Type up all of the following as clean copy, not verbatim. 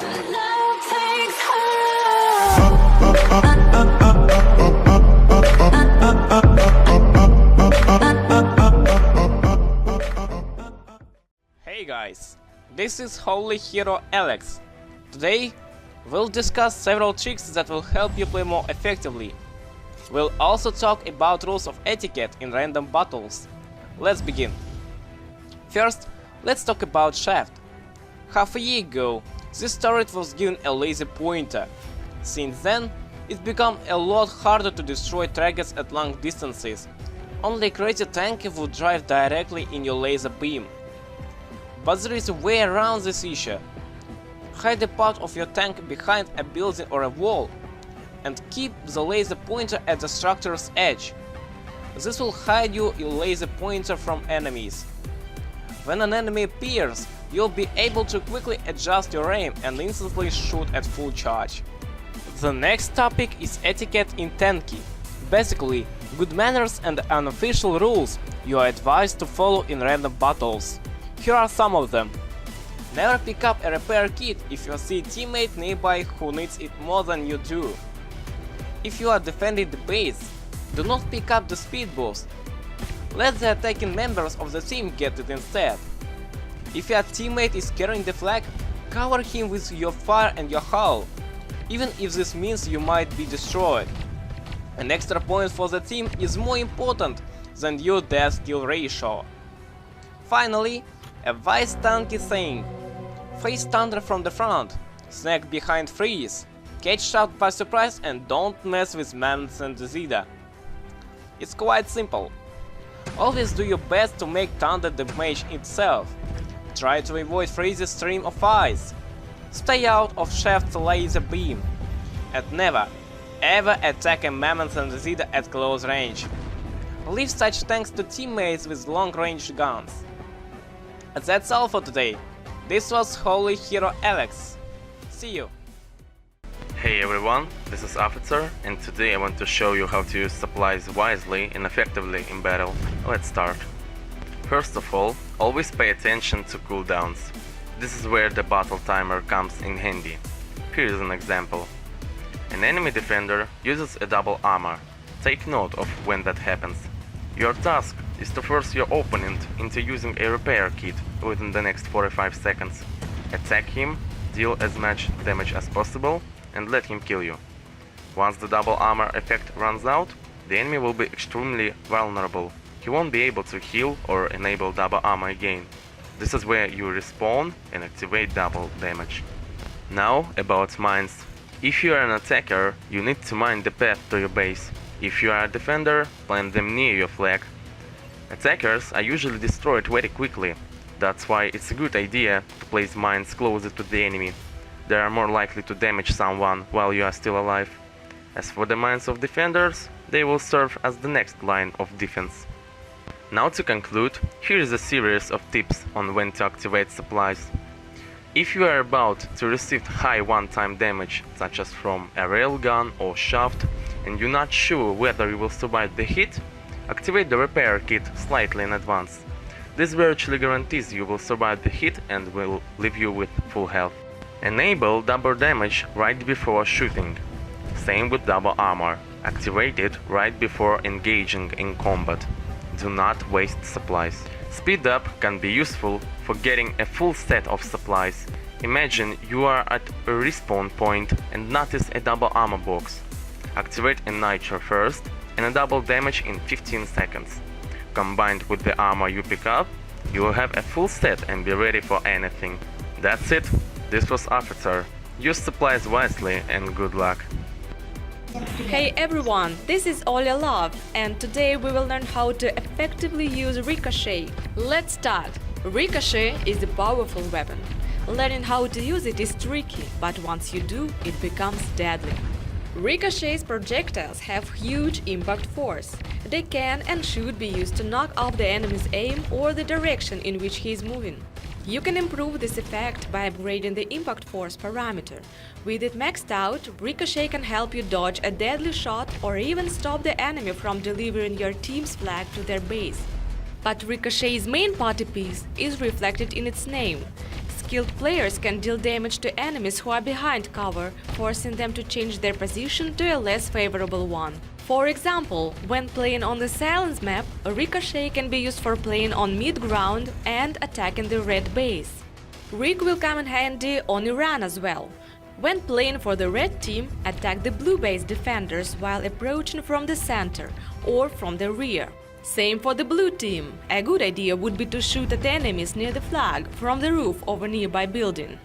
Love takes hold. Hey guys, this is Holy Hero Alex. Today we'll discuss several tricks that will help you play more effectively. We'll also talk about rules of etiquette in random battles. Let's begin. First, let's talk about Shaft. Half a year ago, this turret was given a laser pointer. Since then, it's become a lot harder to destroy targets at long distances. Only a crazy tanker would drive directly in your laser beam. But there is a way around this issue. Hide a part of your tank behind a building or a wall, and keep the laser pointer at the structure's edge. This will hide your laser pointer from enemies. When an enemy appears, you'll be able to quickly adjust your aim and instantly shoot at full charge. The next topic is etiquette in tanky. Basically, good manners and unofficial rules you are advised to follow in random battles. Here are some of them. Never pick up a repair kit if you see a teammate nearby who needs it more than you do. If you are defending the base, do not pick up the speed boost. Let the attacking members of the team get it instead. If your teammate is carrying the flag, cover him with your fire and your hull, even if this means you might be destroyed. An extra point for the team is more important than your death-kill ratio. Finally, a wise tanky saying: face thunder from the front, snack behind freeze, catch shout by surprise, and don't mess with Mammoth and Zida. It's quite simple. Always do your best to make thunder damage itself. Try to avoid Freeze's stream of ice. Stay out of Shaft's laser beam. And never, ever attack a Mammoth and Zida at close range. Leave such tanks to teammates with long-range guns. And that's all for today. This was Holy Hero Alex. See you! Hey everyone, this is Officer, and today I want to show you how to use supplies wisely and effectively in battle. Let's start. First of all, always pay attention to cooldowns. This is where the battle timer comes in handy. Here is an example. An enemy defender uses a double armor. Take note of when that happens. Your task is to force your opponent into using a repair kit within the next 45 seconds. Attack him, deal as much damage as possible, and let him kill you. Once the double armor effect runs out, the enemy will be extremely vulnerable. He won't be able to heal or enable double armor again. This is where you respawn and activate double damage. Now about mines. If you are an attacker, you need to mine the path to your base. If you are a defender, plant them near your flag. Attackers are usually destroyed very quickly. That's why it's a good idea to place mines closer to the enemy. They are more likely to damage someone while you are still alive. As for the mines of defenders, they will serve as the next line of defense. Now to conclude, here is a series of tips on when to activate supplies. If you are about to receive high one-time damage, such as from a railgun or shaft, and you're not sure whether you will survive the hit, activate the repair kit slightly in advance. This virtually guarantees you will survive the hit and will leave you with full health. Enable double damage right before shooting. Same with double armor. Activate it right before engaging in combat. Do not waste supplies. Speed up can be useful for getting a full set of supplies. Imagine you are at a respawn point and notice a double armor box. Activate a nitro first and a double damage in 15 seconds. Combined with the armor you pick up, you will have a full set and be ready for anything. That's it. This was Officer. Use supplies wisely and good luck. Hey everyone, this is Olia Love, and today we will learn how to effectively use Ricochet. Let's start. Ricochet is a powerful weapon. Learning how to use it is tricky, but once you do, it becomes deadly. Ricochet's projectiles have huge impact force. They can and should be used to knock off the enemy's aim or the direction in which he is moving. You can improve this effect by upgrading the impact force parameter. With it maxed out, Ricochet can help you dodge a deadly shot or even stop the enemy from delivering your team's flag to their base. But Ricochet's main party piece is reflected in its name. skilled players can deal damage to enemies who are behind cover, forcing them to change their position to a less favorable one. For example, when playing on the Silence map, a Ricochet can be used for playing on mid-ground and attacking the red base. Rick will come in handy on Iran as well. When playing for the red team, attack the blue base defenders while approaching from the center or from the rear. Same for the blue team. A good idea would be to shoot at enemies near the flag from the roof of a nearby building.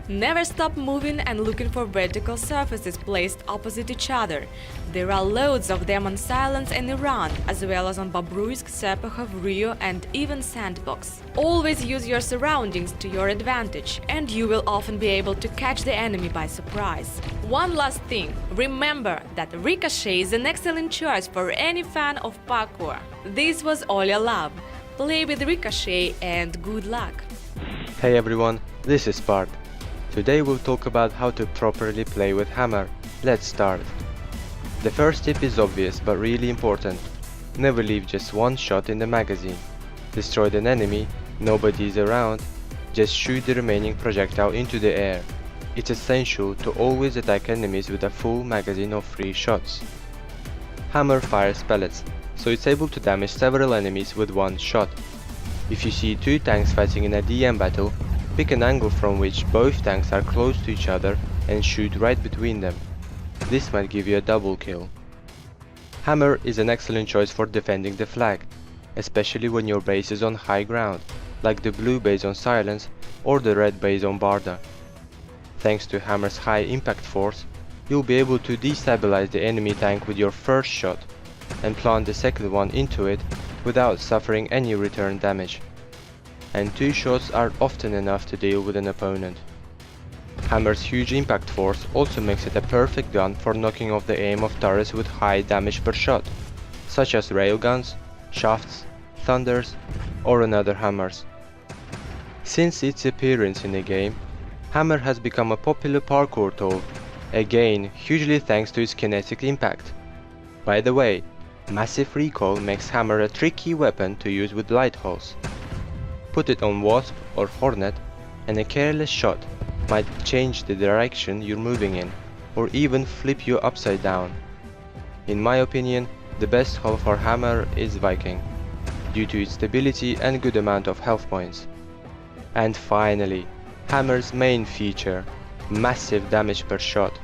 Never stop moving and looking for vertical surfaces placed opposite each other. There are loads of them on Silence and Iran, as well as on Bobruisk, Serpukhov, Rio and even Sandbox. Always use your surroundings to your advantage, and you will often be able to catch the enemy by surprise. One last thing, remember that Ricochet is an excellent choice for any fan of parkour. This was Olya Love. Play with Ricochet and good luck! Hey everyone, this is Part. Today we'll talk about how to properly play with hammer. Let's start. The first tip is obvious but really important. Never leave just one shot in the magazine. Destroyed an enemy, nobody is around, just shoot the remaining projectile into the air. It's essential to always attack enemies with a full magazine of 3 shots. Hammer fires pellets, so it's able to damage several enemies with one shot. If you see 2 tanks fighting in a DM battle, pick an angle from which both tanks are close to each other and shoot right between them. This might give you a double kill. Hammer is an excellent choice for defending the flag, especially when your base is on high ground, like the blue base on Silence or the red base on Barda. Thanks to Hammer's high impact force, you'll be able to destabilize the enemy tank with your first shot and plant the second one into it without suffering any return damage. And 2 shots are often enough to deal with an opponent. Hammer's huge impact force also makes it a perfect gun for knocking off the aim of turrets with high damage per shot, such as railguns, shafts, thunders, or another hammers. Since its appearance in the game, Hammer has become a popular parkour tool, again hugely thanks to its kinetic impact. By the way, massive recoil makes Hammer a tricky weapon to use with light holes. Put it on Wasp or Hornet, and a careless shot might change the direction you're moving in, or even flip you upside down. In my opinion, the best hull for Hammer is Viking, due to its stability and good amount of health points. And finally, Hammer's main feature, massive damage per shot.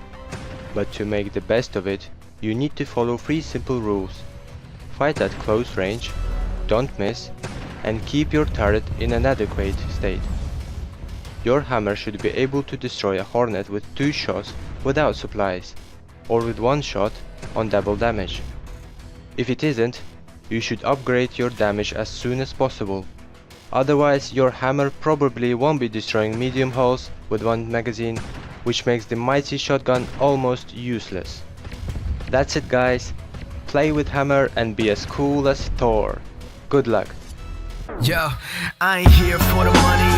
But to make the best of it, you need to follow 3 simple rules. Fight at close range, don't miss, and keep your turret in an adequate state. Your hammer should be able to destroy a Hornet with 2 shots without supplies, or with 1 shot on double damage. If it isn't, you should upgrade your damage as soon as possible. Otherwise, your hammer probably won't be destroying medium hulls with 1 magazine, which makes the mighty shotgun almost useless. That's it guys, play with hammer and be as cool as Thor. Good luck! Yo, I ain't here for the money,